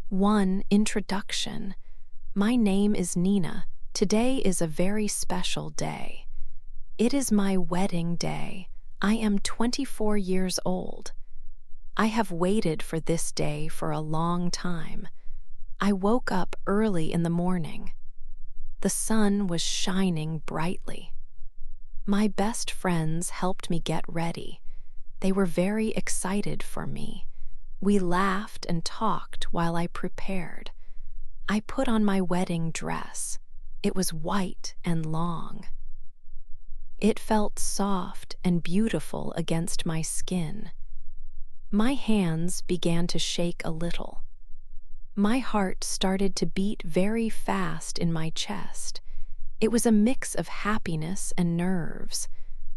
1. Introduction. My name is Nina. Today is a very special day. It is my wedding day. I am 24 years old. I have waited for this day for a long time. I woke up early in the morning. The sun was shining brightly. My best friends helped me get ready. They were very excited for me. We laughed and talked while I prepared. I put on my wedding dress. It was white and long. It felt soft and beautiful against my skin. My hands began to shake a little. My heart started to beat very fast in my chest. It was a mix of happiness and nerves.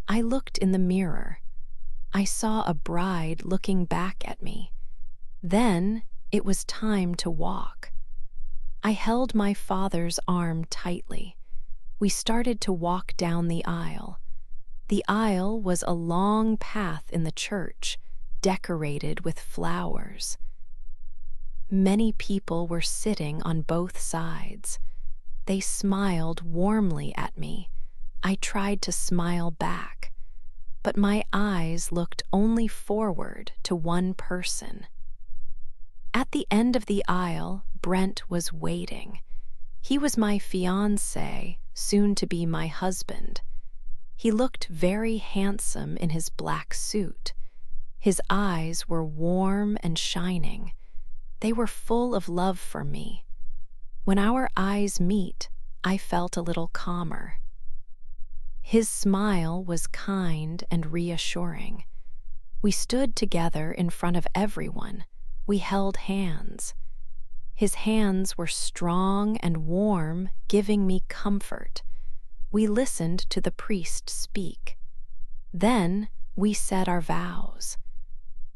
I looked in the mirror. I saw a bride looking back at me. Then it was time to walk. I held my father's arm tightly. We started to walk down the aisle. The aisle was a long path in the church, decorated with flowers. Many people were sitting on both sides. They smiled warmly at me. I tried to smile back, but my eyes looked only forward to one person. At the end of the aisle, Brent was waiting. He was my fiancé, soon to be my husband. He looked very handsome in his black suit. His eyes were warm and shining. They were full of love for me. When our eyes meet, I felt a little calmer. His smile was kind and reassuring. We stood together in front of everyone. We held hands. His hands were strong and warm, giving me comfort. We listened to the priest speak. Then we said our vows.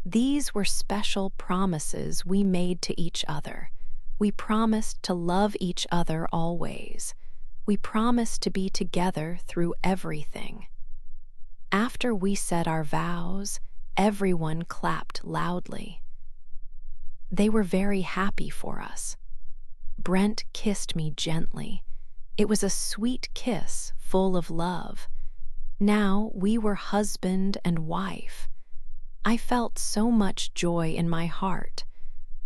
These were special promises we made to each other. We promised to love each other always. We promised to be together through everything. After we said our vows, everyone clapped loudly. They were very happy for us. Brent kissed me gently. It was a sweet kiss full of love. Now we were husband and wife. I felt so much joy in my heart.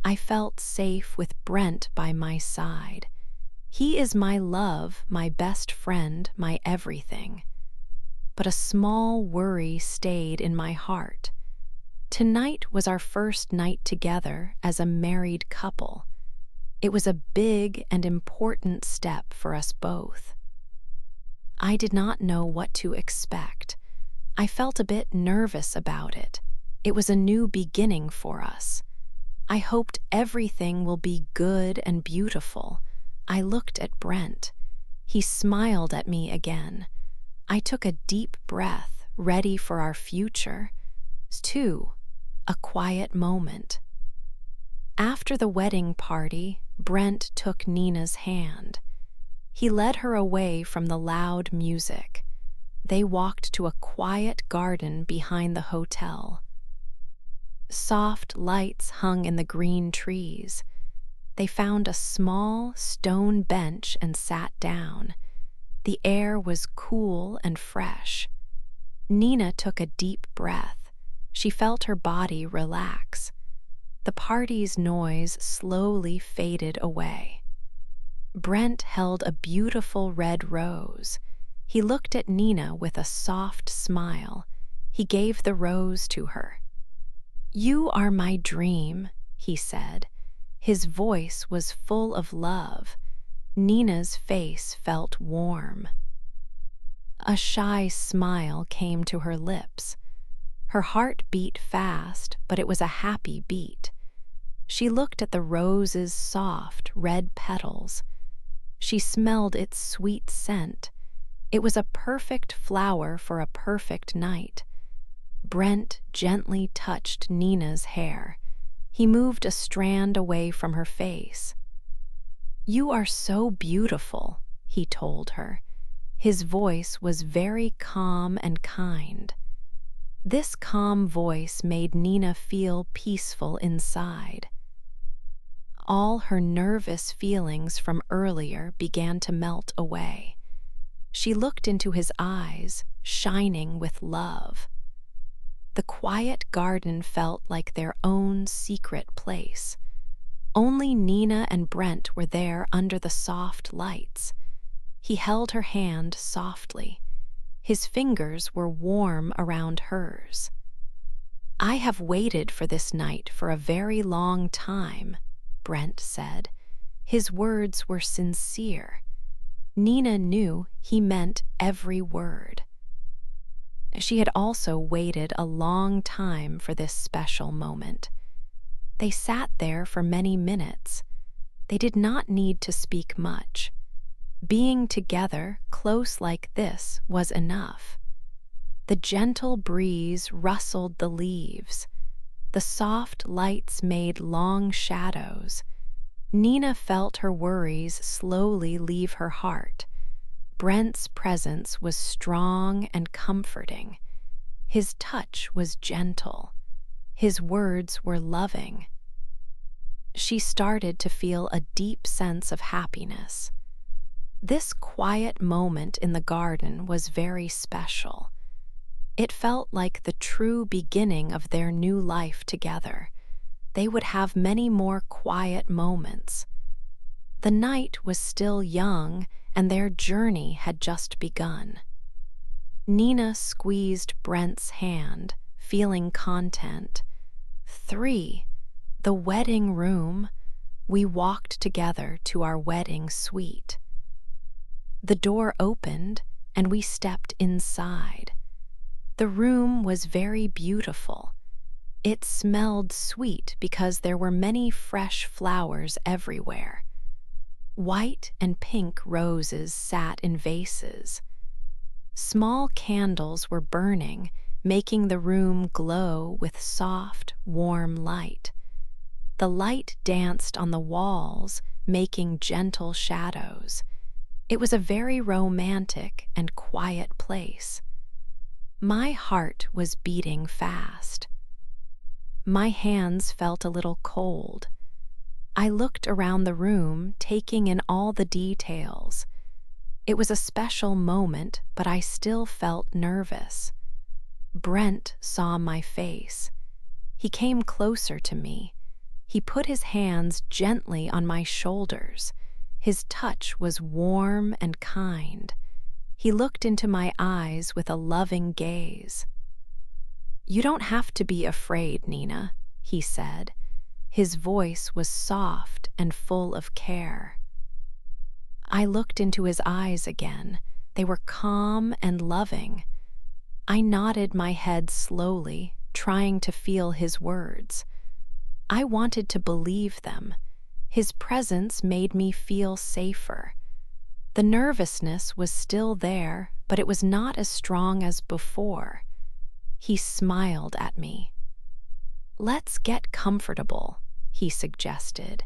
I felt safe with Brent by my side. He is my love, my best friend, my everything. But a small worry stayed in my heart. Tonight was our first night together as a married couple. It was a big and important step for us both. I did not know what to expect. I felt a bit nervous about it. It was a new beginning for us. I hoped everything will be good and beautiful. I looked at Brent. He smiled at me again. I took a deep breath, ready for our future. Too, a quiet moment. After the wedding party, Brent took Nina's hand. He led her away from the loud music. They walked to a quiet garden behind the hotel. Soft lights hung in the green trees. They found a small stone bench and sat down. The air was cool and fresh. Nina took a deep breath. She felt her body relax. The party's noise slowly faded away. Brent held a beautiful red rose. He looked at Nina with a soft smile. He gave the rose to her. "You are my dream," he said. His voice was full of love. Nina's face felt warm. A shy smile came to her lips. Her heart beat fast, but it was a happy beat. She looked at the rose's soft, red petals. She smelled its sweet scent. It was a perfect flower for a perfect night. Brent gently touched Nina's hair. He moved a strand away from her face. "You are so beautiful," he told her. His voice was very calm and kind. This calm voice made Nina feel peaceful inside. All her nervous feelings from earlier began to melt away. She looked into his eyes, shining with love. The quiet garden felt like their own secret place. Only Nina and Brent were there under the soft lights. He held her hand softly. His fingers were warm around hers. "I have waited for this night for a very long time," Brent said. His words were sincere. Nina knew he meant every word. She had also waited a long time for this special moment. They sat there for many minutes. They did not need to speak much. Being together, close like this, was enough. The gentle breeze rustled the leaves. The soft lights made long shadows. Nina felt her worries slowly leave her heart. Brent's presence was strong and comforting. His touch was gentle. His words were loving. She started to feel a deep sense of happiness. This quiet moment in the garden was very special. It felt like the true beginning of their new life together. They would have many more quiet moments. The night was still young, and their journey had just begun. Nina squeezed Brent's hand, feeling content. 3. The wedding room. We walked together to our wedding suite. The door opened, and we stepped inside. The room was very beautiful. It smelled sweet because there were many fresh flowers everywhere. White and pink roses sat in vases. Small candles were burning, making the room glow with soft, warm light. The light danced on the walls, making gentle shadows. It was a very romantic and quiet place. My heart was beating fast. My hands felt a little cold. I looked around the room, taking in all the details. It was a special moment, but I still felt nervous. Brent saw my face. He came closer to me. He put his hands gently on my shoulders. His touch was warm and kind. He looked into my eyes with a loving gaze. "You don't have to be afraid, Nina," he said. His voice was soft and full of care. I looked into his eyes again. They were calm and loving. I nodded my head slowly, trying to feel his words. I wanted to believe them. His presence made me feel safer. The nervousness was still there, but it was not as strong as before. He smiled at me. "Let's get comfortable," he suggested.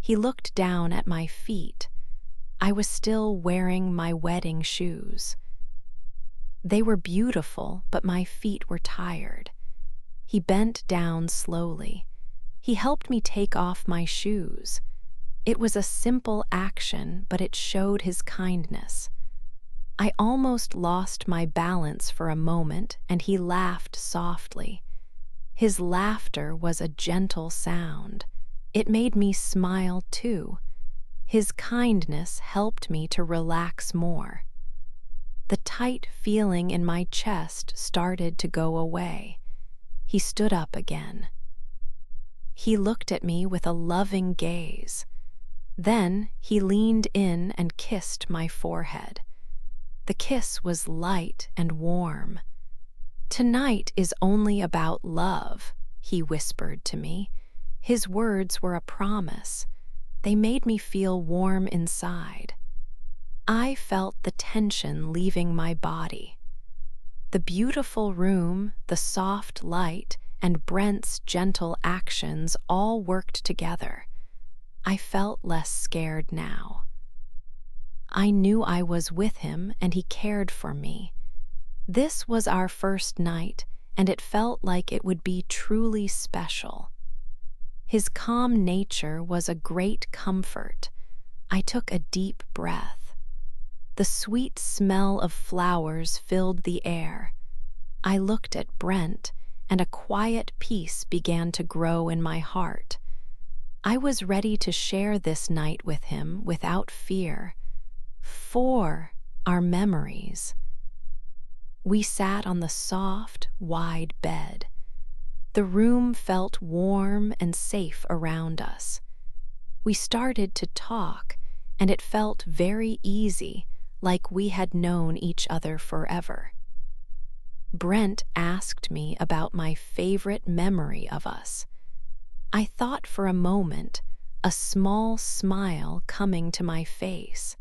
He looked down at my feet. I was still wearing my wedding shoes. They were beautiful, but my feet were tired. He bent down slowly. He helped me take off my shoes. It was a simple action, but it showed his kindness. I almost lost my balance for a moment, and he laughed softly. His laughter was a gentle sound. It made me smile too. His kindness helped me to relax more. The tight feeling in my chest started to go away. He stood up again. He looked at me with a loving gaze. Then he leaned in and kissed my forehead. The kiss was light and warm. "Tonight is only about love," he whispered to me. His words were a promise. They made me feel warm inside. I felt the tension leaving my body. The beautiful room, the soft light, and Brent's gentle actions all worked together. I felt less scared now. I knew I was with him and he cared for me. This was our first night, and it felt like it would be truly special. His calm nature was a great comfort. I took a deep breath. The sweet smell of flowers filled the air. I looked at Brent, and a quiet peace began to grow in my heart. I was ready to share this night with him without fear. For our memories. We sat on the soft, wide bed. The room felt warm and safe around us. We started to talk, and it felt very easy, like we had known each other forever. Brent asked me about my favorite memory of us. I thought for a moment, a small smile coming to my face.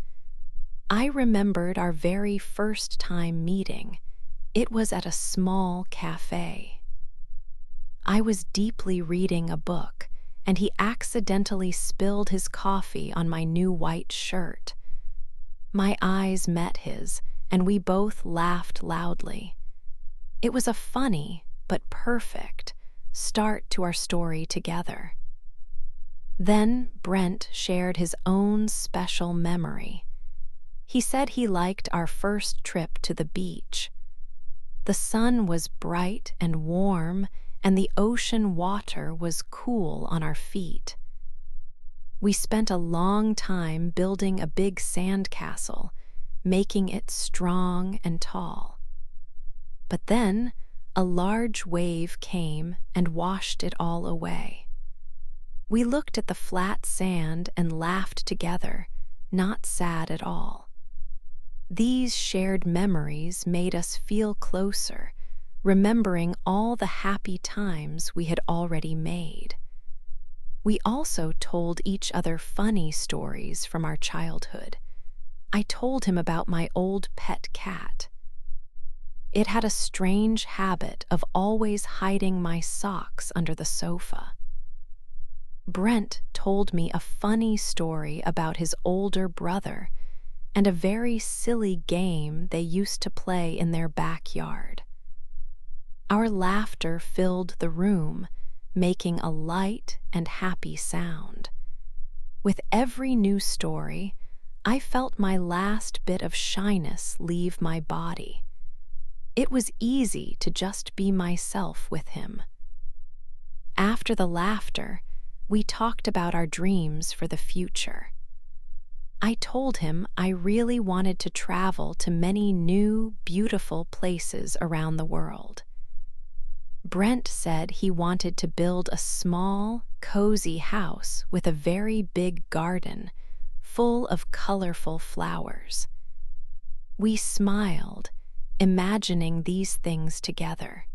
I remembered our very first time meeting. It was at a small cafe. I was deeply reading a book, and he accidentally spilled his coffee on my new white shirt. My eyes met his, and we both laughed loudly. It was a funny, but perfect, start to our story together. Then Brent shared his own special memory. He said he liked our first trip to the beach. The sun was bright and warm, and the ocean water was cool on our feet. We spent a long time building a big sand castle, making it strong and tall. But then, a large wave came and washed it all away. We looked at the flat sand and laughed together, not sad at all. These shared memories made us feel closer, remembering all the happy times we had already made. We also told each other funny stories from our childhood. I told him about my old pet cat. It had a strange habit of always hiding my socks under the sofa. Brent told me a funny story about his older brother and a very silly game they used to play in their backyard. Our laughter filled the room, making a light and happy sound. With every new story, I felt my last bit of shyness leave my body. It was easy to just be myself with him. After the laughter, we talked about our dreams for the future. I told him I really wanted to travel to many new, beautiful places around the world. Brent said he wanted to build a small, cozy house with a very big garden, full of colorful flowers. We smiled, imagining these things together.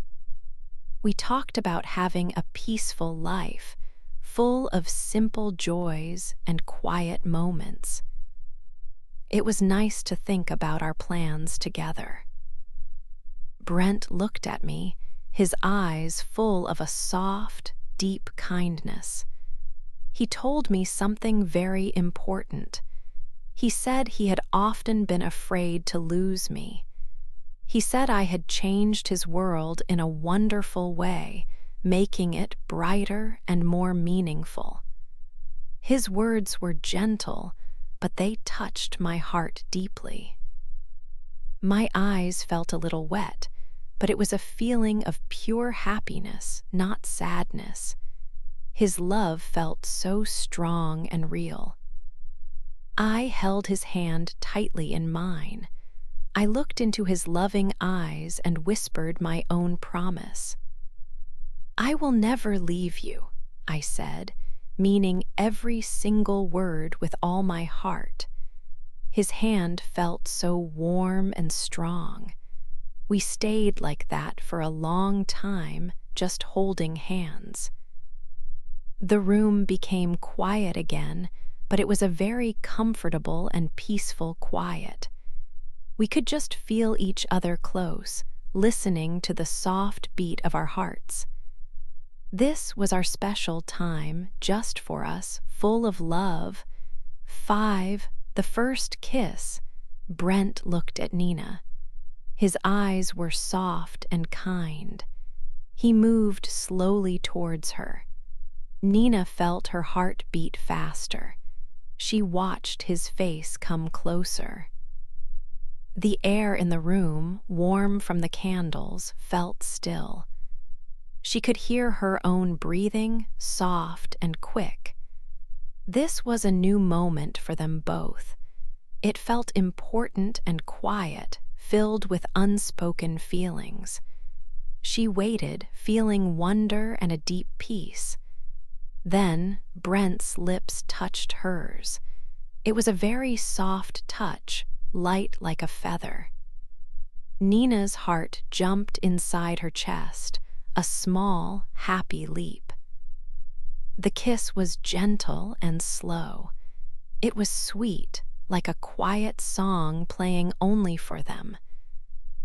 We talked about having a peaceful life, full of simple joys and quiet moments. It was nice to think about our plans together. Brent looked at me, his eyes full of a soft, deep kindness. He told me something very important. He said he had often been afraid to lose me. He said I had changed his world in a wonderful way, making it brighter and more meaningful. His words were gentle, but they touched my heart deeply. My eyes felt a little wet, but it was a feeling of pure happiness, not sadness. His love felt so strong and real. I held his hand tightly in mine. I looked into his loving eyes and whispered my own promise. "I will never leave you," I said, meaning every single word with all my heart. His hand felt so warm and strong. We stayed like that for a long time, just holding hands. The room became quiet again, but it was a very comfortable and peaceful quiet. We could just feel each other close, listening to the soft beat of our hearts. This was our special time, just for us, full of love. 5, the first kiss. Brent looked at Nina. His eyes were soft and kind. He moved slowly towards her. Nina felt her heart beat faster. She watched his face come closer. The air in the room, warm from the candles, felt still. She could hear her own breathing, soft and quick. This was a new moment for them both. It felt important and quiet, filled with unspoken feelings. She waited, feeling wonder and a deep peace. Then Brent's lips touched hers. It was a very soft touch, light like a feather. Nina's heart jumped inside her chest, a small, happy leap. The kiss was gentle and slow. It was sweet, like a quiet song playing only for them.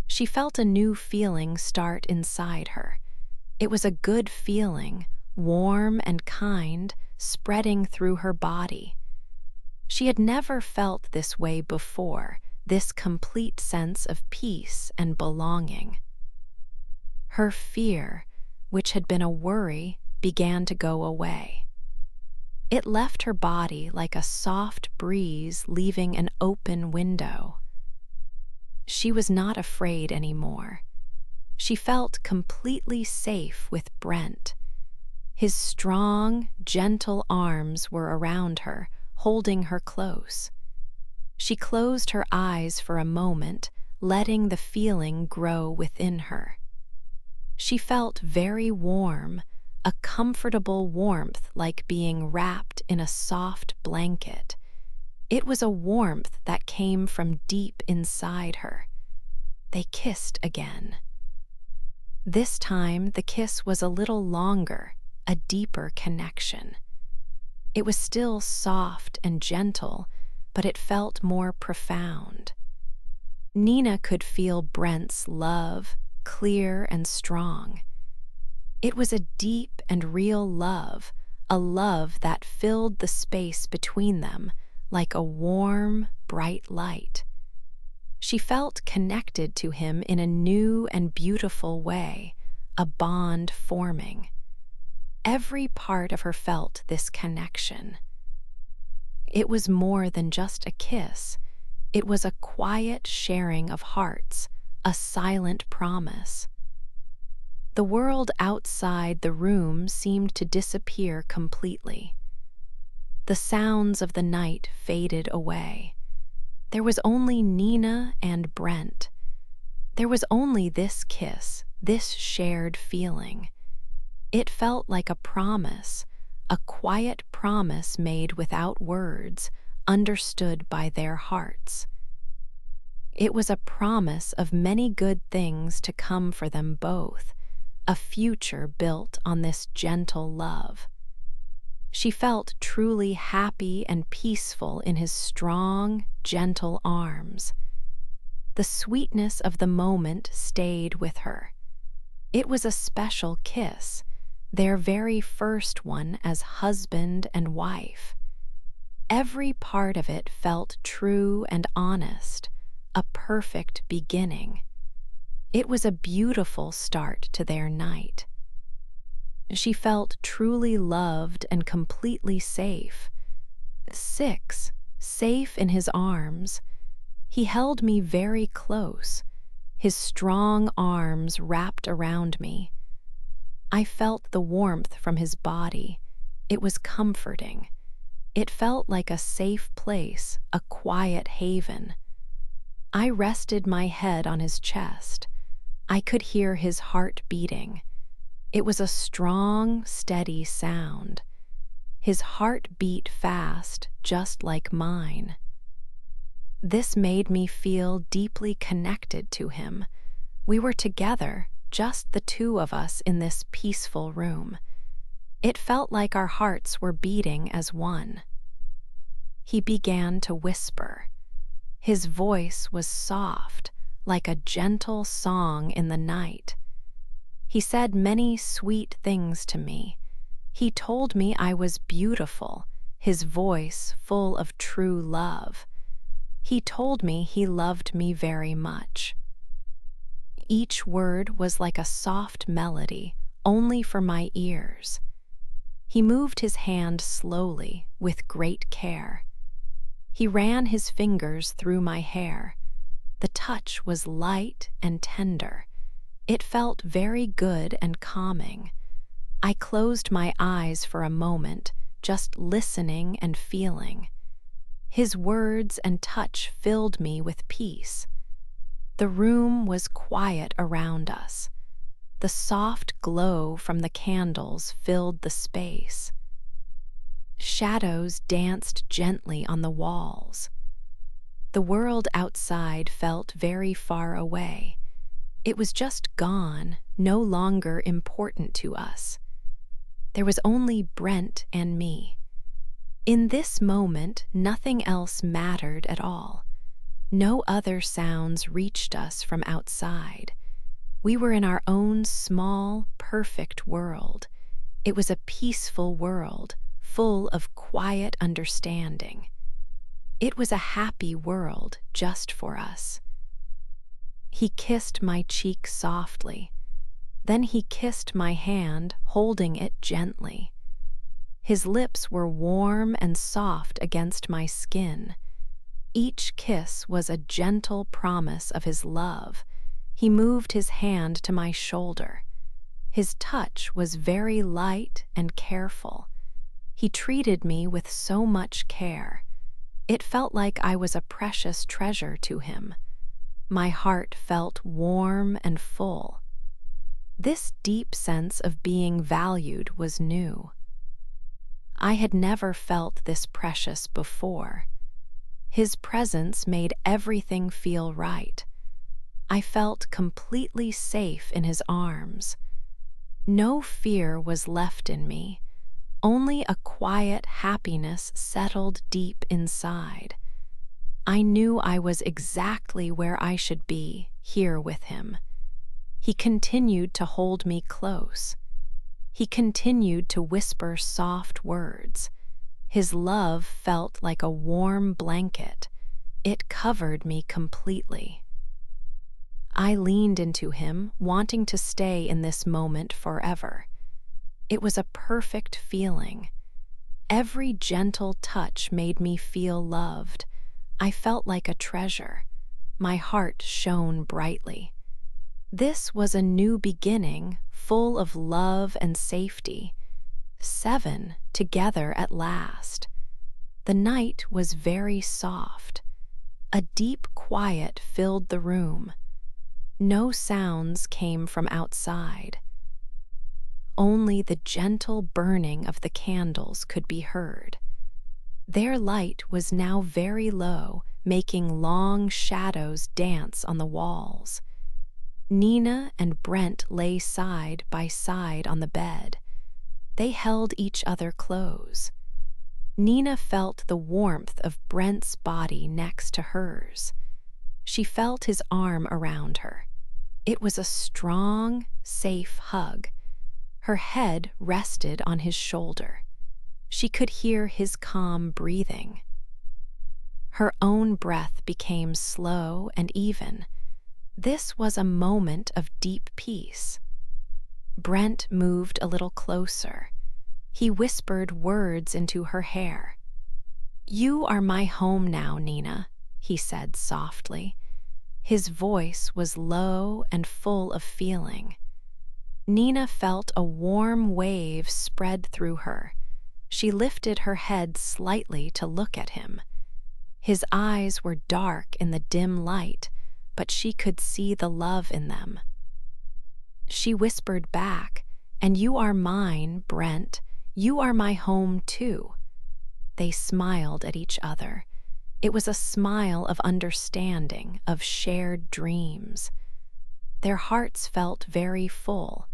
She felt a new feeling start inside her. It was a good feeling, warm and kind, spreading through her body. She had never felt this way before, this complete sense of peace and belonging. Her fear, which had been a worry, began to go away. It left her body like a soft breeze leaving an open window. She was not afraid anymore. She felt completely safe with Brent. His strong, gentle arms were around her, holding her close. She closed her eyes for a moment, letting the feeling grow within her. She felt very warm, a comfortable warmth like being wrapped in a soft blanket. It was a warmth that came from deep inside her. They kissed again. This time the kiss was a little longer, a deeper connection. It was still soft and gentle, but it felt more profound. Nina could feel Brent's love, clear and strong. It was a deep and real love, a love that filled the space between them like a warm, bright light. She felt connected to him in a new and beautiful way, a bond forming. Every part of her felt this connection. It was more than just a kiss. It was a quiet sharing of hearts, a silent promise. The world outside the room seemed to disappear completely. The sounds of the night faded away. There was only Nina and Brent. There was only this kiss, this shared feeling. It felt like a promise, a quiet promise made without words, understood by their hearts. It was a promise of many good things to come for them both, a future built on this gentle love. She felt truly happy and peaceful in his strong, gentle arms. The sweetness of the moment stayed with her. It was a special kiss, their very first one as husband and wife. Every part of it felt true and honest, a perfect beginning. It was a beautiful start to their night. She felt truly loved and completely safe. Safe in his arms. He held me very close, his strong arms wrapped around me. I felt the warmth from his body. It was comforting. It felt like a safe place, a quiet haven. I rested my head on his chest. I could hear his heart beating. It was a strong, steady sound. His heart beat fast, just like mine. This made me feel deeply connected to him. We were together, just the two of us in this peaceful room. It felt like our hearts were beating as one. He began to whisper. His voice was soft, like a gentle song in the night. He said many sweet things to me. He told me I was beautiful, his voice full of true love. He told me he loved me very much. Each word was like a soft melody, only for my ears. He moved his hand slowly, with great care. He ran his fingers through my hair. The touch was light and tender. It felt very good and calming. I closed my eyes for a moment, just listening and feeling. His words and touch filled me with peace. The room was quiet around us. The soft glow from the candles filled the space. Shadows danced gently on the walls. The world outside felt very far away. It was just gone, no longer important to us. There was only Brent and me. In this moment, nothing else mattered at all. No other sounds reached us from outside. We were in our own small, perfect world. It was a peaceful world, full of quiet understanding. It was a happy world just for us. He kissed my cheek softly. Then he kissed my hand, holding it gently. His lips were warm and soft against my skin. Each kiss was a gentle promise of his love. He moved his hand to my shoulder. His touch was very light and careful. He treated me with so much care. It felt like I was a precious treasure to him. My heart felt warm and full. This deep sense of being valued was new. I had never felt this precious before. His presence made everything feel right. I felt completely safe in his arms. No fear was left in me. Only a quiet happiness settled deep inside. I knew I was exactly where I should be, here with him. He continued to hold me close. He continued to whisper soft words. His love felt like a warm blanket. It covered me completely. I leaned into him, wanting to stay in this moment forever. It was a perfect feeling. Every gentle touch made me feel loved. I felt like a treasure. My heart shone brightly. This was a new beginning, full of love and safety. 7 together at last. The night was very soft. A deep quiet filled the room. No sounds came from outside. Only the gentle burning of the candles could be heard. Their light was now very low, making long shadows dance on the walls. Nina and Brent lay side by side on the bed. They held each other close. Nina felt the warmth of Brent's body next to hers. She felt his arm around her. It was a strong, safe hug. Her head rested on his shoulder. She could hear his calm breathing. Her own breath became slow and even. This was a moment of deep peace. Brent moved a little closer. He whispered words into her hair. "You are my home now, Nina," he said softly. His voice was low and full of feeling. Nina felt a warm wave spread through her. She lifted her head slightly to look at him. His eyes were dark in the dim light, but she could see the love in them. She whispered back, "And you are mine, Brent. You are my home too." They smiled at each other. It was a smile of understanding, of shared dreams. Their hearts felt very full.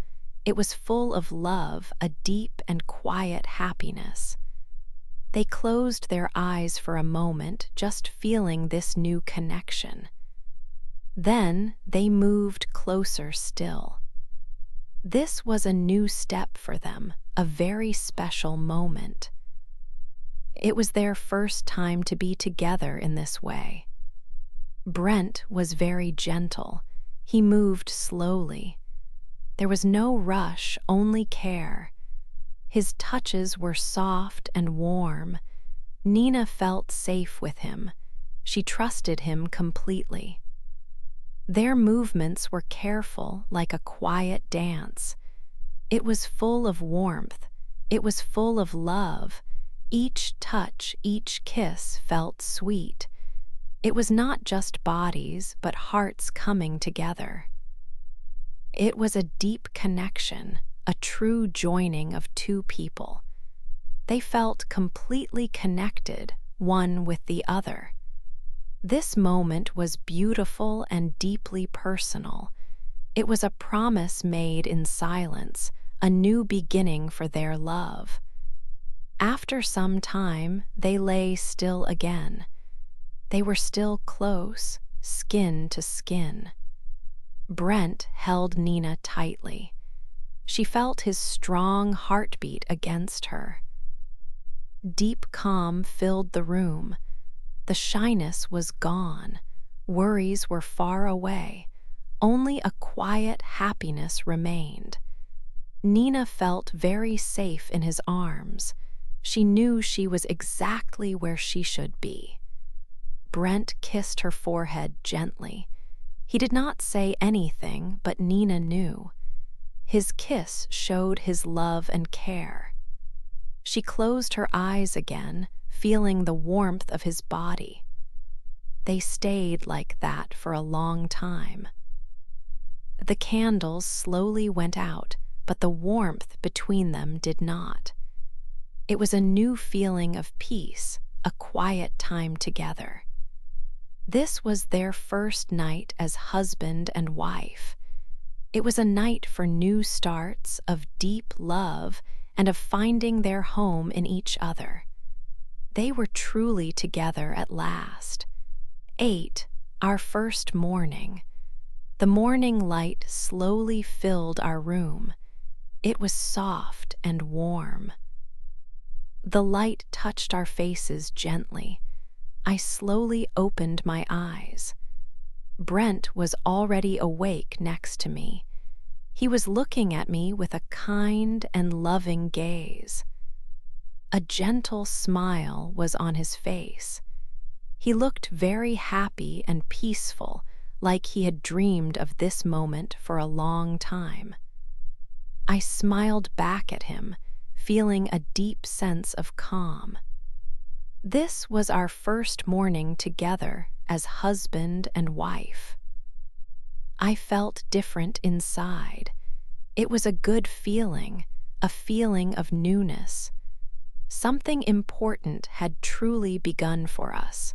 It was full of love, a deep and quiet happiness. They closed their eyes for a moment, just feeling this new connection. Then they moved closer still. This was a new step for them, a very special moment. It was their first time to be together in this way. Brent was very gentle. He moved slowly. There was no rush, only care. His touches were soft and warm. Nina felt safe with him. She trusted him completely. Their movements were careful, like a quiet dance. It was full of warmth. It was full of love. Each touch, each kiss felt sweet. It was not just bodies, but hearts coming together. It was a deep connection, a true joining of two people. They felt completely connected, one with the other. This moment was beautiful and deeply personal. It was a promise made in silence, a new beginning for their love. After some time, they lay still again. They were still close, skin to skin. Brent held Nina tightly. She felt his strong heartbeat against her. Deep calm filled the room. The shyness was gone. Worries were far away. Only a quiet happiness remained. Nina felt very safe in his arms. She knew she was exactly where she should be. Brent kissed her forehead gently. He did not say anything, but Nina knew. His kiss showed his love and care. She closed her eyes again, feeling the warmth of his body. They stayed like that for a long time. The candles slowly went out, but the warmth between them did not. It was a new feeling of peace, a quiet time together. This was their first night as husband and wife. It was a night for new starts, of deep love, and of finding their home in each other. They were truly together at last. 8, our first morning. The morning light slowly filled our room. It was soft and warm. The light touched our faces gently. I slowly opened my eyes. Brent was already awake next to me. He was looking at me with a kind and loving gaze. A gentle smile was on his face. He looked very happy and peaceful, like he had dreamed of this moment for a long time. I smiled back at him, feeling a deep sense of calm. This was our first morning together as husband and wife. I felt different inside. It was a good feeling, a feeling of newness. Something important had truly begun for us.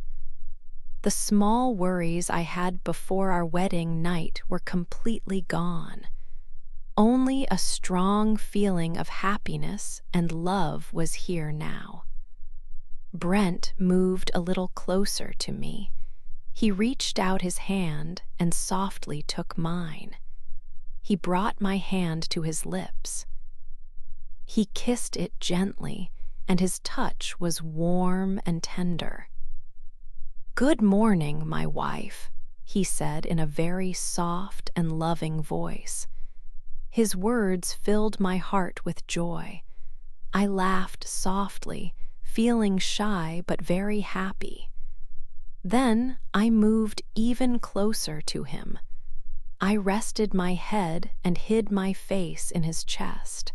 The small worries I had before our wedding night were completely gone. Only a strong feeling of happiness and love was here now. Brent moved a little closer to me. He reached out his hand and softly took mine. He brought my hand to his lips. He kissed it gently, and his touch was warm and tender. "Good morning, my wife," he said in a very soft and loving voice. His words filled my heart with joy. I laughed softly, feeling shy but very happy. Then I moved even closer to him. I rested my head and hid my face in his chest.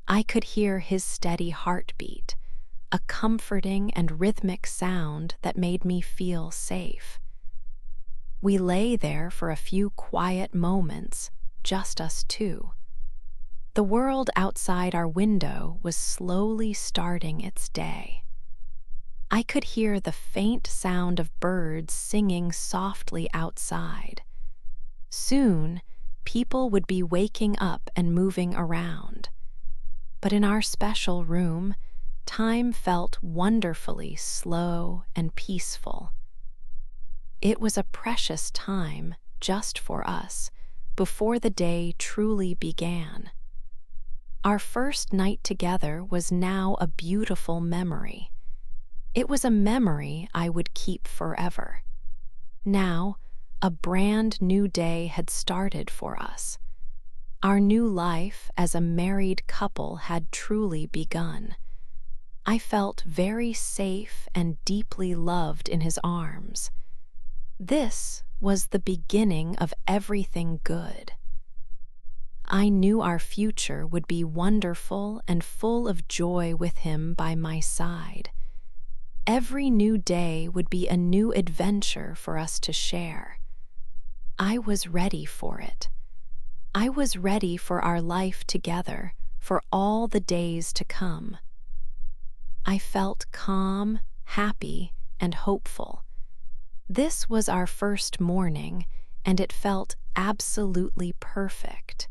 I could hear his steady heartbeat, a comforting and rhythmic sound that made me feel safe. We lay there for a few quiet moments, just us two. The world outside our window was slowly starting its day. I could hear the faint sound of birds singing softly outside. Soon, people would be waking up and moving around. But in our special room, time felt wonderfully slow and peaceful. It was a precious time just for us, before the day truly began. Our first night together was now a beautiful memory. It was a memory I would keep forever. Now, a brand new day had started for us. Our new life as a married couple had truly begun. I felt very safe and deeply loved in his arms. This was the beginning of everything good. I knew our future would be wonderful and full of joy with him by my side. Every new day would be a new adventure for us to share. I was ready for it. I was ready for our life together, for all the days to come. I felt calm, happy, and hopeful. This was our first morning, and it felt absolutely perfect.